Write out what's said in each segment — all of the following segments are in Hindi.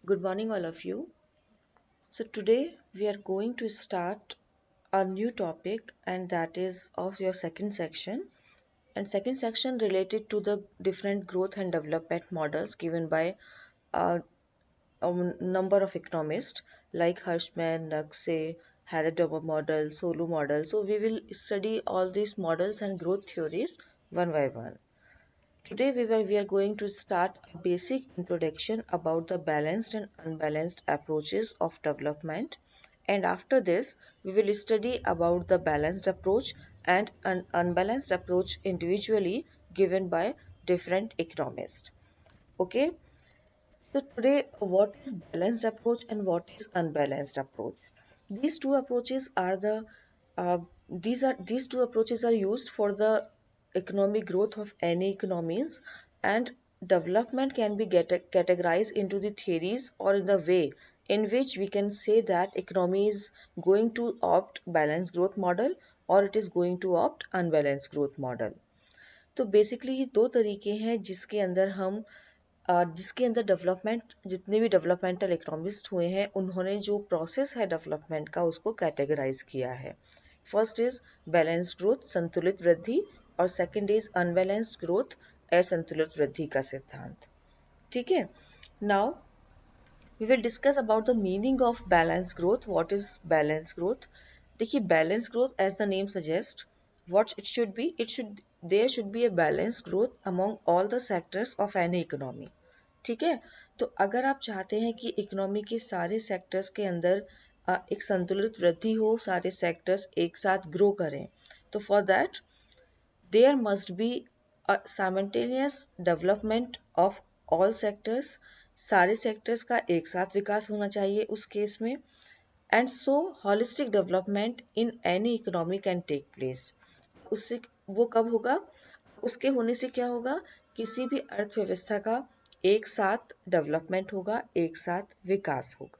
Good morning, all of you. So, today we are going to start a new topic, and that is of your second section. And second section related to the different growth and development models given by a number of economists like Hirschman, Naxey, Harry-Dover model, Solow model. So, we will study all these models and growth theories one by one. Today we are going to start a basic introduction about the balanced and unbalanced approaches of development, and after this we will study about the balanced approach and an unbalanced approach individually given by different economists. Okay, so today what is balanced approach and what is unbalanced approach? These two approaches are the these two approaches are used for the economic growth of any economies, and development can be categorized into the theories or in the way in which we can say that economy is going to opt balanced growth model or it is going to opt unbalanced growth model. तो बेसिकली ये दो तरीके हैं जिसके अंदर डेवलपमेंट जितने भी डेवलपमेंटल इकोनॉमिस्ट हुए हैं उन्होंने जो प्रोसेस है डेवलपमेंट का उसको कैटेगराइज किया है. फर्स्ट इज बैलेंस्ड ग्रोथ संतुलित वृद्धि और सेकंड इज अनबैलेंस्ड ग्रोथ असंतुलित वृद्धि का सिद्धांत. ठीक है. Now we will discuss about the meaning of balanced growth. What is balanced growth? देखिए balanced growth as the name suggests what it should there should be a balanced growth among all the sectors of any economy. ठीक है. तो अगर आप चाहते हैं कि इकोनॉमी के सारे सेक्टर्स के अंदर एक संतुलित वृद्धि हो, सारे सेक्टर्स एक साथ ग्रो करें, तो for that there must be a simultaneous development of all sectors. सारे सेक्टर्स का एक साथ विकास होना चाहिए उस केस में. And so holistic development in any economy can take place. उससे वो कब होगा? उसके होने से क्या होगा? किसी भी अर्थव्यवस्था का एक साथ डेवलपमेंट होगा, एक साथ विकास होगा.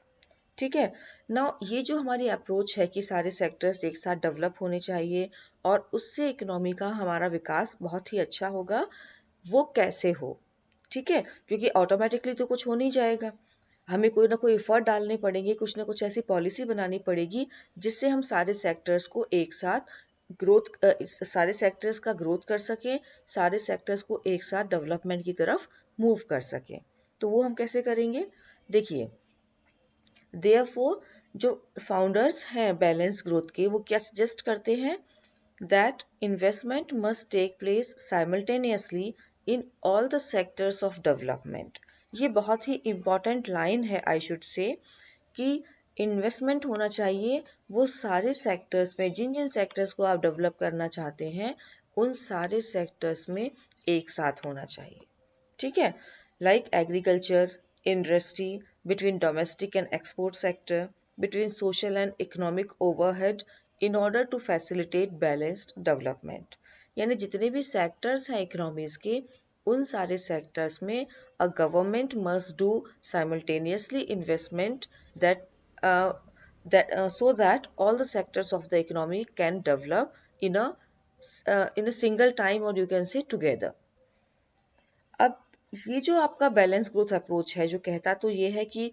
ठीक है ना. ये जो हमारी अप्रोच है कि सारे सेक्टर्स एक साथ डेवलप होने चाहिए और उससे इकोनॉमी का हमारा विकास बहुत ही अच्छा होगा, वो कैसे हो? ठीक है, क्योंकि ऑटोमेटिकली तो कुछ हो नहीं जाएगा. हमें कोई ना कोई एफर्ट डालने पड़ेंगे, कुछ ना कुछ ऐसी पॉलिसी बनानी पड़ेगी जिससे हम सारे सेक्टर्स को एक साथ सारे सेक्टर्स का ग्रोथ कर सकें, सारे सेक्टर्स को एक साथ डेवलपमेंट की तरफ मूव कर सकें. तो वो हम कैसे करेंगे? देखिए, देयरफॉर जो फाउंडर्स हैं बैलेंस ग्रोथ के, वो क्या सजेस्ट करते हैं? That investment must take place simultaneously in all the sectors of development. ये बहुत ही इम्पॉर्टेंट लाइन है, आई शुड से, कि इन्वेस्टमेंट होना चाहिए वो सारे सेक्टर्स में, जिन जिन सेक्टर्स को आप डेवलप करना चाहते हैं उन सारे सेक्टर्स में एक साथ होना चाहिए. ठीक है. Like agriculture, industry, between domestic and export sector, between social and economic overhead in order to facilitate balanced development. यानी जितने भी सेक्टर्स हैं इकोनॉमीज के, उन सारे सेक्टर्स में a government must do simultaneously investment that so that all the sectors of the economy can develop in a single time, or you can say together. अब ये जो आपका बैलेंस ग्रोथ अप्रोच है जो कहता तो ये है कि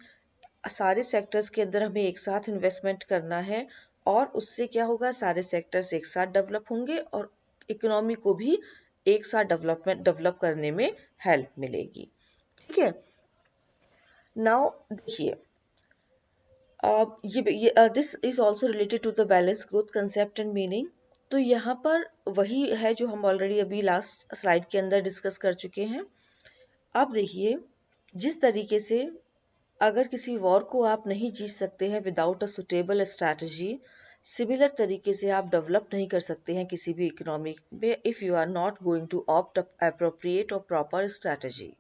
सारे सेक्टर्स के अंदर हमें एक साथ इन्वेस्टमेंट करना है और उससे क्या होगा? सारे सेक्टर्स एक साथ डेवलप होंगे और इकोनॉमी को भी एक साथ डेवलप करने में हेल्प मिलेगी. ठीक है. नाउ देखिए, this is also related to the balance growth concept and meaning. तो यहाँ पर वही है जो हम ऑलरेडी अभी लास्ट स्लाइड के अंदर डिस्कस कर चुके हैं. आप देखिए, जिस तरीके से अगर किसी वॉर को आप नहीं जीत सकते हैं without a suitable strategy, similar तरीके से आप डेवलप नहीं कर सकते हैं किसी भी इकोनॉमी में if you are not going to opt appropriate और प्रॉपर स्ट्रैटेजी.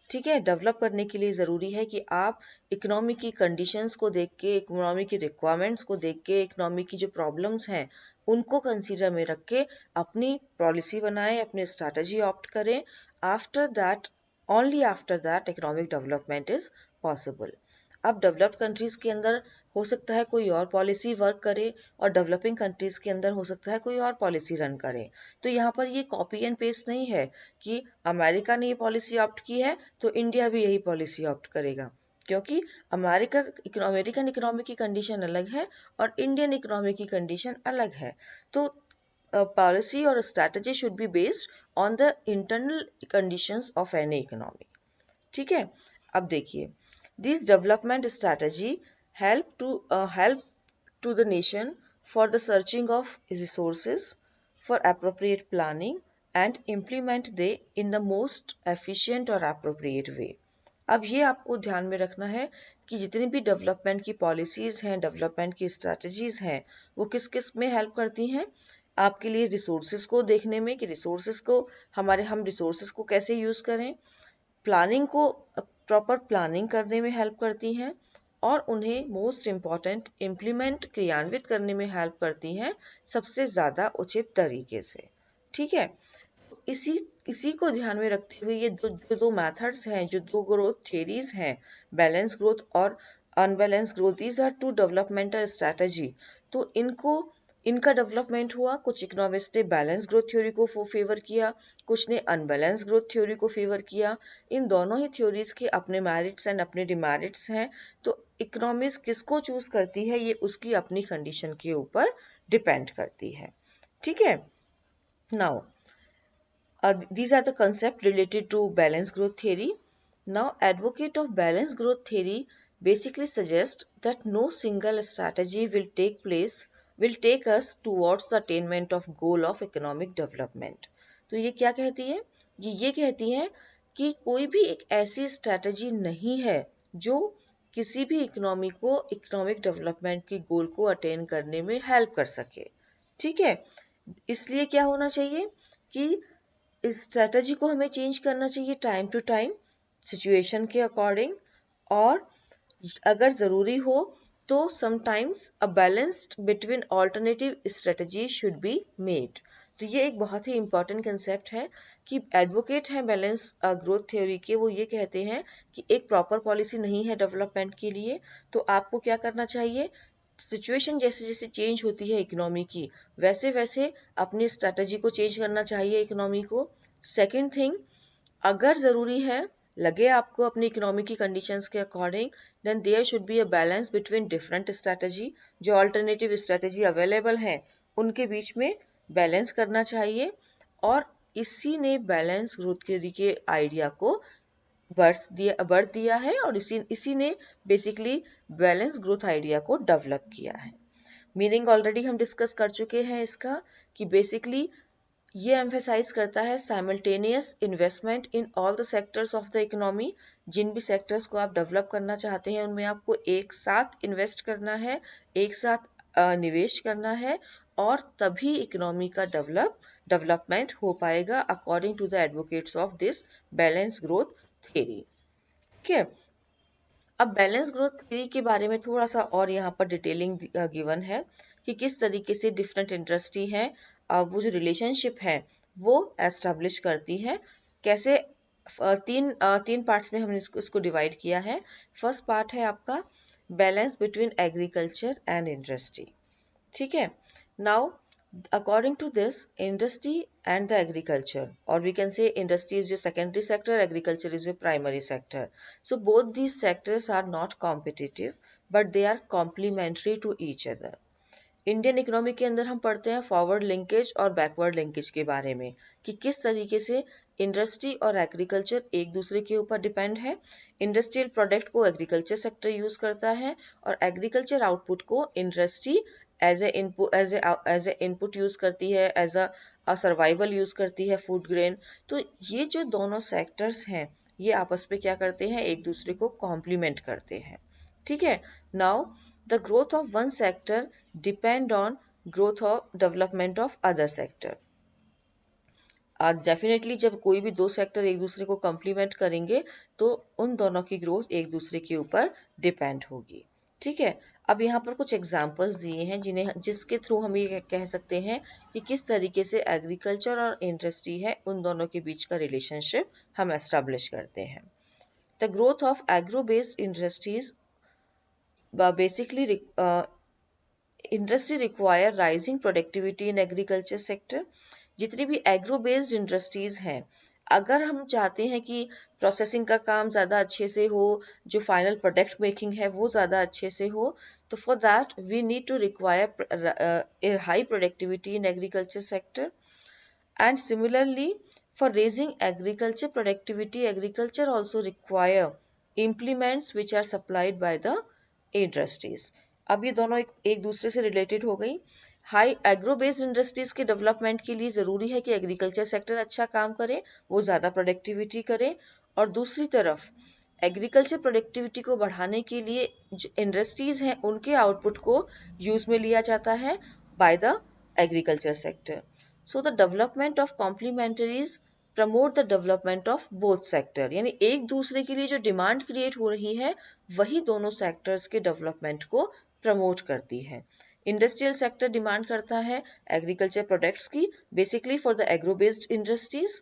ठीक है. डेवलप करने के लिए ज़रूरी है कि आप इकोनॉमी की कंडीशंस को देख के, इकोनॉमी की रिक्वायरमेंट्स को देख के, इकोनॉमी की जो प्रॉब्लम्स हैं उनको कंसीडर में रख के अपनी पॉलिसी बनाएं, अपनी स्ट्रैटेजी ऑप्ट करें. After that, only after that economic development is possible. अब डेवलप्ड कंट्रीज़ के अंदर हो सकता है कोई और पॉलिसी वर्क करे और डेवलपिंग कंट्रीज़ के अंदर हो सकता है कोई और पॉलिसी रन करे. तो यहाँ पर ये कॉपी एंड पेस्ट नहीं है कि अमेरिका ने ये पॉलिसी ऑप्ट की है तो इंडिया भी यही पॉलिसी ऑप्ट करेगा. क्योंकि अमेरिकन इकोनॉमी की कंडीशन अलग है और इंडियन इकोनॉमी की कंडीशन अलग है। तो पॉलिसी और strategy should be based on the internal conditions of any economy. ठीक है, अब देखिए, this development strategy help to the nation for the searching of resources, for appropriate planning and implement they in the most efficient or appropriate way। अब ये आपको ध्यान में रखना है कि जितनी भी डेवलपमेंट की पॉलिसीज हैं, डेवलपमेंट की स्ट्रैटेजीज हैं, वो किस किस में हेल्प करती हैं। आपके लिए रिसोर्सेज को देखने में कि रिसोर्सेज को हम रिसोर्सेज को कैसे यूज करें, प्लानिंग को प्रॉपर प्लानिंग करने में हेल्प करती हैं और उन्हें मोस्ट इम्पॉर्टेंट इम्प्लीमेंट क्रियान्वित करने में हेल्प करती हैं सबसे ज़्यादा उचित तरीके से। ठीक है, इसी इसी को ध्यान में रखते हुए ये दो मेथड्स हैं, जो दो ग्रोथ थ्योरीज हैं, बैलेंस ग्रोथ और unbalance growth, these are two developmental strategy. तो इनका डेवलपमेंट हुआ, कुछ इकोनॉमिस्ट ने बैलेंस ग्रोथ थ्योरी को फेवर किया, कुछ ने अनबैलेंस ग्रोथ थ्योरी को फेवर किया। इन दोनों ही थ्योरीज के अपने मेरिट्स एंड अपने डिमेरिट्स हैं। तो इकोनॉमिक्स किसको चूज करती है, ये उसकी अपनी कंडीशन के ऊपर डिपेंड करती है। ठीक है, now these are the concepts related to balanced growth theory. Now, advocate of balanced growth theory basically suggest that no single strategy will take us towards the attainment of goal of economic development. तो ये क्या कहती है, ये कहती है कि कोई भी एक ऐसी स्ट्रैटेजी नहीं है जो किसी भी इकोनॉमी को इकोनॉमिक डेवलपमेंट की गोल को अटेन करने में हेल्प कर सके। ठीक है, इसलिए क्या होना चाहिए कि इस स्ट्रैटेजी को हमें चेंज करना चाहिए टाइम टू टाइम, सिचुएशन के अकॉर्डिंग, और अगर ज़रूरी हो तो sometimes a balanced between alternative strategy should be made. तो ये एक बहुत ही इंपॉर्टेंट कंसेप्ट है कि एडवोकेट है बैलेंस ग्रोथ थ्योरी के, वो ये कहते हैं कि एक प्रॉपर पॉलिसी नहीं है डेवलपमेंट के लिए, तो आपको क्या करना चाहिए, सिचुएशन जैसे जैसे चेंज होती है इकोनॉमी की, वैसे वैसे अपनी स्ट्रैटेजी को चेंज करना चाहिए इकोनॉमी को। सेकंड थिंग, अगर ज़रूरी है, लगे आपको अपनी इकोनॉमी की कंडीशंस के according, then there should be a balance between different strategy, जो अल्टरनेटिव स्ट्रैटेजी अवेलेबल हैं उनके बीच में बैलेंस करना चाहिए। और इसी ने बैलेंस ग्रोथ थ्योरी के आइडिया को बर्थ दिया है और इसी ने बेसिकली बैलेंस ग्रोथ आइडिया को डेवलप किया है। मीनिंग ऑलरेडी हम डिस्कस कर चुके हैं इसका, कि बेसिकली ये एम्फेसाइज करता है simultaneous investment in all the sectors of the economy. जिन भी सेक्टर्स को आप डेवलप करना चाहते हैं उनमें आपको एक साथ इन्वेस्ट करना है, एक साथ निवेश करना है, और तभी इकोनॉमी का डेवलपमेंट हो पाएगा according to the advocates of this balance growth theory. ठीक है, अब बैलेंस ग्रोथ थ्योरी के बारे में थोड़ा सा और यहाँ पर डिटेलिंग गिवन है कि किस तरीके से डिफरेंट इंडस्ट्री है वो जो रिलेशनशिप है वो एस्टेब्लिश करती है, कैसे। तीन पार्ट्स में हमने इसको डिवाइड किया है। फर्स्ट पार्ट है आपका balance between agriculture and industry. ठीक है, now according to this, industry and the agriculture, or we can say industry is your secondary sector, agriculture is your primary sector. So both these sectors are not competitive, but they are complementary to each other. Indian economy के अंदर हम पढ़ते हैं फॉरवर्ड लिंकेज और बैकवर्ड लिंकेज के बारे में, कि किस तरीके से इंडस्ट्री और एग्रीकल्चर एक दूसरे के ऊपर डिपेंड है। इंडस्ट्रियल प्रोडक्ट को एग्रीकल्चर सेक्टर यूज करता है और एग्रीकल्चर आउटपुट को industry as a input use करती है, एज अ सर्वाइवल यूज करती है, फूड ग्रेन। तो ये जो दोनों सेक्टर्स हैं ये आपस में क्या करते हैं, एक दूसरे को कॉम्प्लीमेंट करते हैं। ठीक है, now the growth of one sector depend on growth of development of other sector. Definitely जब कोई भी दो सेक्टर एक दूसरे को कम्प्लीमेंट करेंगे तो उन दोनों की ग्रोथ एक दूसरे के ऊपर डिपेंड होगी। ठीक है, अब यहाँ पर कुछ एग्जांपल्स दिए हैं जिसके थ्रू हम ये कह सकते हैं कि किस तरीके से एग्रीकल्चर और इंडस्ट्री है उन दोनों के बीच का रिलेशनशिप हम एस्टेब्लिश करते हैं। The growth of agro based industries basically industry require rising productivity in agriculture sector. जितनी भी एग्रो बेस्ड इंडस्ट्रीज हैं, अगर हम चाहते हैं कि प्रोसेसिंग का काम ज़्यादा अच्छे से हो, जो फाइनल प्रोडक्ट मेकिंग है वो ज़्यादा अच्छे से हो, तो for that we need to require high productivity in agriculture sector. And similarly, for raising agriculture productivity, agriculture also require implements which are supplied by the industries. अब ये दोनों एक दूसरे से रिलेटेड हो गई. हाई एग्रो बेस्ड इंडस्ट्रीज के डेवलपमेंट के लिए ज़रूरी है कि एग्रीकल्चर सेक्टर अच्छा काम करे, वो ज़्यादा प्रोडक्टिविटी करे. और दूसरी तरफ एग्रीकल्चर प्रोडक्टिविटी को बढ़ाने के लिए जो इंडस्ट्रीज हैं उनके आउटपुट को यूज में लिया जाता है by the agriculture sector. So the development of complementaries promote the development of both sector. यानी एक दूसरे के लिए जो डिमांड क्रिएट हो रही है वही दोनों सेक्टर्स के डेवलपमेंट को प्रमोट करती है. इंडस्ट्रियल सेक्टर डिमांड करता है एग्रीकल्चर प्रोडक्ट्स की, basically for the agro based industries.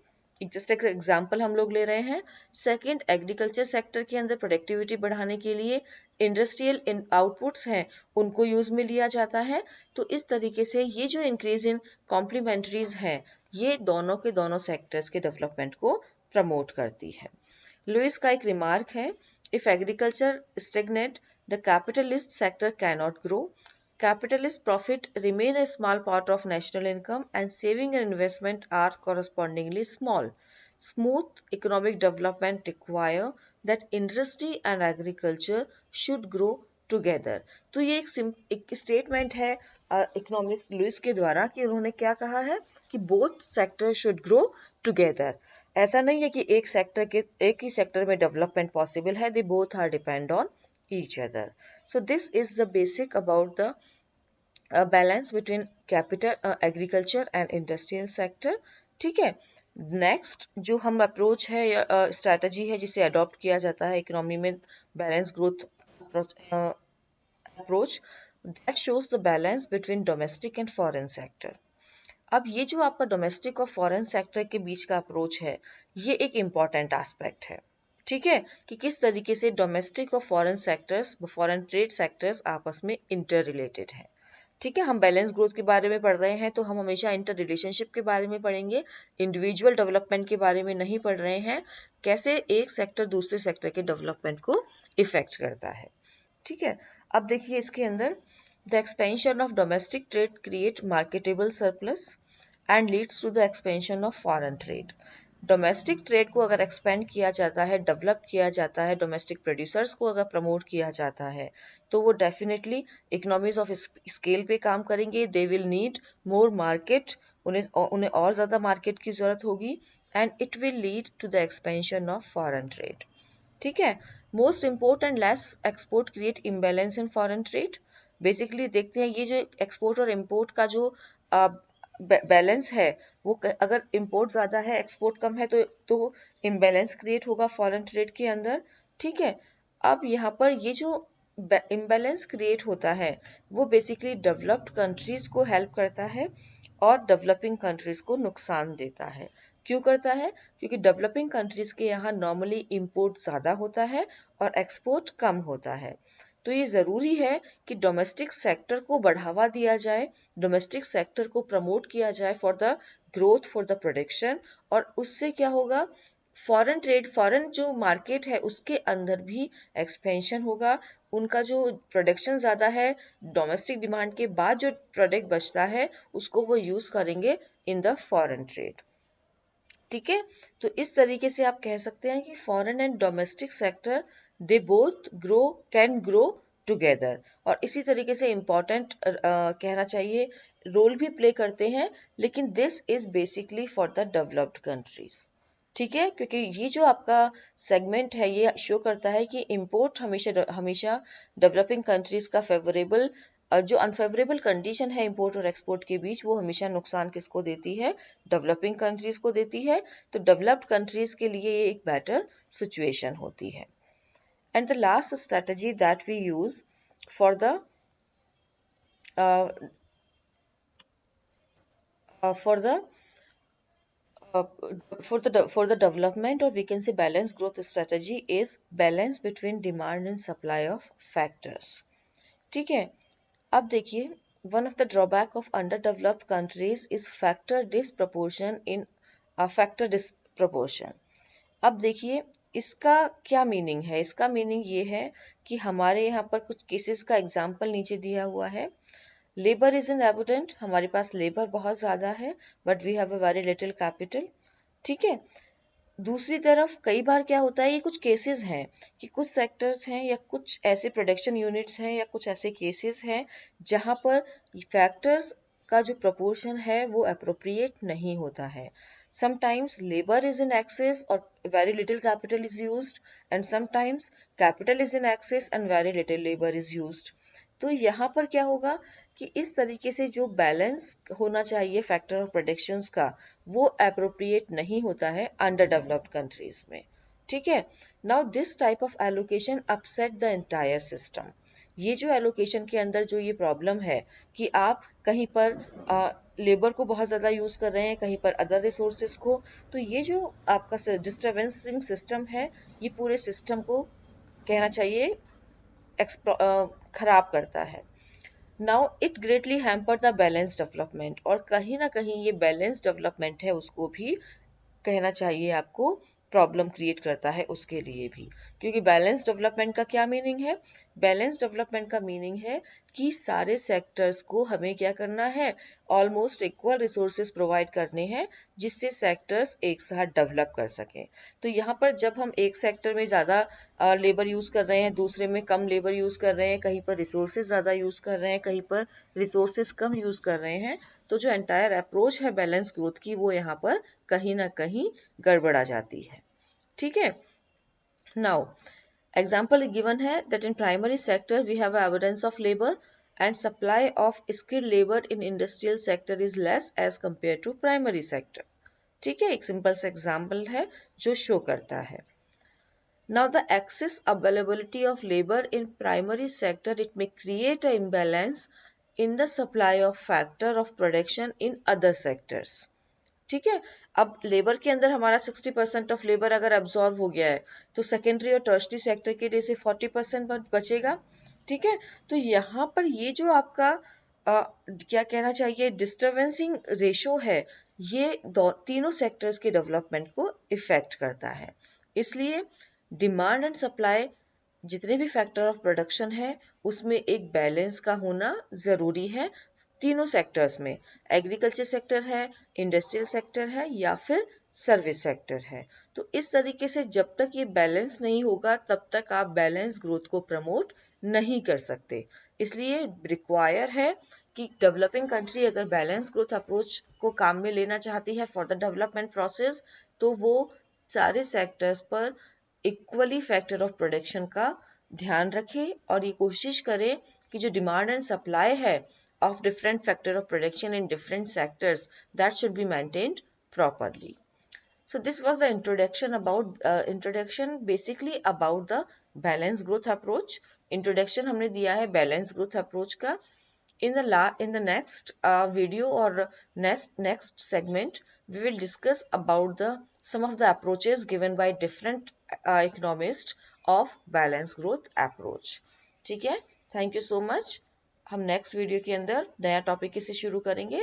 Just एक एग्जाम्पल हम लोग ले रहे हैं. सेकेंड, एग्रीकल्चर सेक्टर के अंदर प्रोडक्टिविटी बढ़ाने के लिए इंडस्ट्रियल आउटपुट्स हैं उनको यूज में लिया जाता है. तो इस तरीके से ये जो इंक्रीज इन कॉम्प्लीमेंट्रीज हैं ये दोनों के दोनों सेक्टर्स के डेवलपमेंट को प्रमोट करती है. लुइस का एक रिमार्क है, if agriculture stagnant the capitalist sector cannot grow. Capitalist profit remain a small part of national income and saving and investment are correspondingly small. Smooth economic development require that industry and agriculture should grow together. तो ये एक स्टेटमेंट है इकोनॉमिस्ट लुइस के द्वारा कि उन्होंने क्या कहा है कि both sector should grow together. ऐसा नहीं है कि एक ही सेक्टर में डेवलपमेंट पॉसिबल है. They both are depend on each other. So this is the basic about the balance between capital agriculture and industrial sector. ठीक है. नेक्स्ट जो हम अप्रोच है या स्ट्रैटेजी है जिसे अडॉप्ट किया जाता है इकोनॉमी में balance growth approach, that shows the balance between domestic and foreign sector. अब ये जो आपका डोमेस्टिक और फॉरेन सेक्टर के बीच का अप्रोच है ये एक इम्पॉर्टेंट एस्पेक्ट है. ठीक है, कि किस तरीके से डोमेस्टिक और foreign sectors, foreign trade sectors आपस में इंटर रिलेटेड हैं. ठीक है, हम बैलेंस ग्रोथ के बारे में पढ़ रहे हैं तो हम हमेशा इंटर रिलेशनशिप के बारे में पढ़ेंगे, इंडिविजुअल डेवलपमेंट के बारे में नहीं पढ़ रहे हैं, कैसे एक सेक्टर दूसरे सेक्टर के डेवलपमेंट को इफेक्ट करता है. ठीक है, अब देखिए इसके अंदर the expansion of domestic trade create marketable surplus and leads to the expansion of foreign trade. Domestic trade को अगर एक्सपेंड किया जाता है, डेवलप किया जाता है, डोमेस्टिक प्रोड्यूसर्स को अगर प्रमोट किया जाता है तो वो डेफिनेटली इकोनॉमीज ऑफ स्केल पे काम करेंगे. They will need more market, उन्हें और ज़्यादा मार्केट की ज़रूरत होगी and it will lead to the expansion of foreign trade. ठीक है, most import and less export create imbalance in foreign trade. Basically देखते हैं ये जो एक्सपोर्ट और इम्पोर्ट का जो बैलेंस है वो अगर इम्पोर्ट ज़्यादा है एक्सपोर्ट कम है तो इम्बैलेंस क्रिएट होगा फॉरेन ट्रेड के अंदर. ठीक है, अब यहाँ पर ये जो इम्बैलेंस क्रिएट होता है वो बेसिकली डेवलप्ड कंट्रीज को हेल्प करता है और डेवलपिंग कंट्रीज को नुकसान देता है. क्यों करता है? क्योंकि डेवलपिंग कंट्रीज के यहाँ नॉर्मली इंपोर्ट ज़्यादा होता है और एक्सपोर्ट कम होता है. तो ये ज़रूरी है कि डोमेस्टिक सेक्टर को बढ़ावा दिया जाए, डोमेस्टिक सेक्टर को प्रमोट किया जाए for the growth, for the production. और उससे क्या होगा, फॉरेन ट्रेड, फॉरेन जो मार्केट है उसके अंदर भी एक्सपेंशन होगा. उनका जो प्रोडक्शन ज़्यादा है, डोमेस्टिक डिमांड के बाद जो प्रोडक्ट बचता है उसको वो यूज़ करेंगे इन द फॉरेन ट्रेड. ठीक है, तो इस तरीके से आप कह सकते हैं कि foreign and domestic sector they both can grow together. और इसी तरीके से इम्पॉर्टेंट कहना चाहिए रोल भी प्ले करते हैं, लेकिन this is basically for the developed countries. ठीक है, क्योंकि ये जो आपका सेगमेंट है ये शो करता है कि इंपोर्ट हमेशा डेवलपिंग कंट्रीज का फेवरेबल, जो अनफेवरेबल कंडीशन है इंपोर्ट और एक्सपोर्ट के बीच वो हमेशा नुकसान किसको देती है, डेवलपिंग कंट्रीज को देती है. तो डेवलप्ड कंट्रीज के लिए ये एक बेटर सिचुएशन होती है. And the last strategy that we use for the for the for the development, or we can say balanced growth strategy, is balance between demand and supply of factors. ठीक है, अब देखिए one of the drawback of underdeveloped countries is factor disproportion in factor proportion. अब देखिए इसका क्या मीनिंग है. इसका मीनिंग ये है कि हमारे यहाँ पर कुछ केसेस का एग्जाम्पल नीचे दिया हुआ है. लेबर इज इन एबुडेंट, हमारे पास लेबर बहुत ज़्यादा है but we have a very little capital. ठीक है. दूसरी तरफ कई बार क्या होता है, ये कुछ केसेस हैं कि कुछ सेक्टर्स हैं या कुछ ऐसे प्रोडक्शन यूनिट्स हैं या कुछ ऐसे केसेस हैं जहां पर फैक्टर्स का जो प्रपोर्शन है वो अप्रोप्रिएट नहीं होता है. Sometimes labour is in excess और very little capital is used, and sometimes capital is in excess and very little labour is used. तो यहाँ पर क्या होगा कि इस तरीके से जो बैलेंस होना चाहिए फैक्टर ऑफ प्रोडक्शंस का वो अप्रोप्रिएट नहीं होता है अंडर डेवलप्ड कंट्रीज में. ठीक है. Now this type of allocation upset the entire system. ये जो एलोकेशन के अंदर जो ये प्रॉब्लम है कि आप कहीं पर लेबर को बहुत ज़्यादा यूज़ कर रहे हैं, कहीं पर अदर रिसोर्सेज को, तो ये जो आपका डिस्टर्बेंसिंग सिस्टम है ये पूरे सिस्टम को कहना चाहिए खराब करता है. Now it greatly hamper the balance development, और कहीं ना कहीं ये बैलेंस डेवलपमेंट है उसको भी कहना चाहिए आपको प्रॉब्लम क्रिएट करता है उसके लिए भी. क्योंकि बैलेंस डेवलपमेंट का क्या मीनिंग है? बैलेंस डेवलपमेंट का मीनिंग है कि सारे सेक्टर्स को हमें क्या करना है, ऑलमोस्ट इक्वल रिसोर्सेज प्रोवाइड करने हैं जिससे सेक्टर्स एक साथ डेवलप कर सकें. तो यहाँ पर जब हम एक सेक्टर में ज़्यादा लेबर यूज़ कर रहे हैं, दूसरे में कम लेबर यूज़ कर रहे हैं, कहीं पर रिसोर्सेज ज़्यादा यूज़ कर रहे हैं, कहीं पर रिसोर्सेज कम यूज़ कर रहे हैं, तो जो एंटायर अप्रोच है बैलेंस ग्रोथ की वो यहाँ पर कहीं ना कहीं गड़बड़ा जाती है. ठीक है. नाउ एग्जाम्पल गिवन है that in primary sector we have evidence of labour and supply of skilled labour in industrial sector is less as compare to primary sector. ठीक है. एक सिंपल सा एग्जाम्पल है जो शो करता है. Now the excess availability of labor in primary sector, it may create an imbalance in the supply of factor of production in other sectors. ठीक है. अब लेबर के अंदर हमारा 60% ऑफ लेबर अगर अब्सॉर्ब हो गया है तो सेकेंडरी और टर्शरी सेक्टर के लिए से 40% बचेगा. ठीक है. तो यहाँ पर ये जो आपका क्या कहना चाहिए डिस्टर्बेंसिंग रेशो है ये तीनों सेक्टर्स के डेवलपमेंट को इफेक्ट करता है. इसलिए डिमांड एंड सप्लाई जितने भी फैक्टर ऑफ प्रोडक्शन है उसमें एक बैलेंस का होना जरूरी है तीनों सेक्टर्स में. एग्रीकल्चर सेक्टर है, इंडस्ट्रियल सेक्टर है या फिर सर्विस सेक्टर है. तो इस तरीके से जब तक ये बैलेंस नहीं होगा तब तक आप बैलेंस ग्रोथ को प्रमोट नहीं कर सकते. इसलिए रिक्वायर है कि डेवलपिंग कंट्री अगर बैलेंस ग्रोथ अप्रोच को काम में लेना चाहती है फॉर द डेवलपमेंट प्रोसेस तो वो सारे सेक्टर्स पर इक्वली फैक्टर ऑफ प्रोडक्शन का ध्यान रखे और ये कोशिश करे कि जो डिमांड एंड सप्लाई है of different factor of production in different sectors that should be maintained properly. So this was the introduction basically about the balanced growth approach. Introduction हमने दिया है balanced growth approach का. In the next video or next segment we will discuss about some of the approaches given by different economists of balanced growth approach. ठीक है. Thank you so much. हम नेक्स्ट वीडियो के अंदर नया टॉपिक से शुरू करेंगे.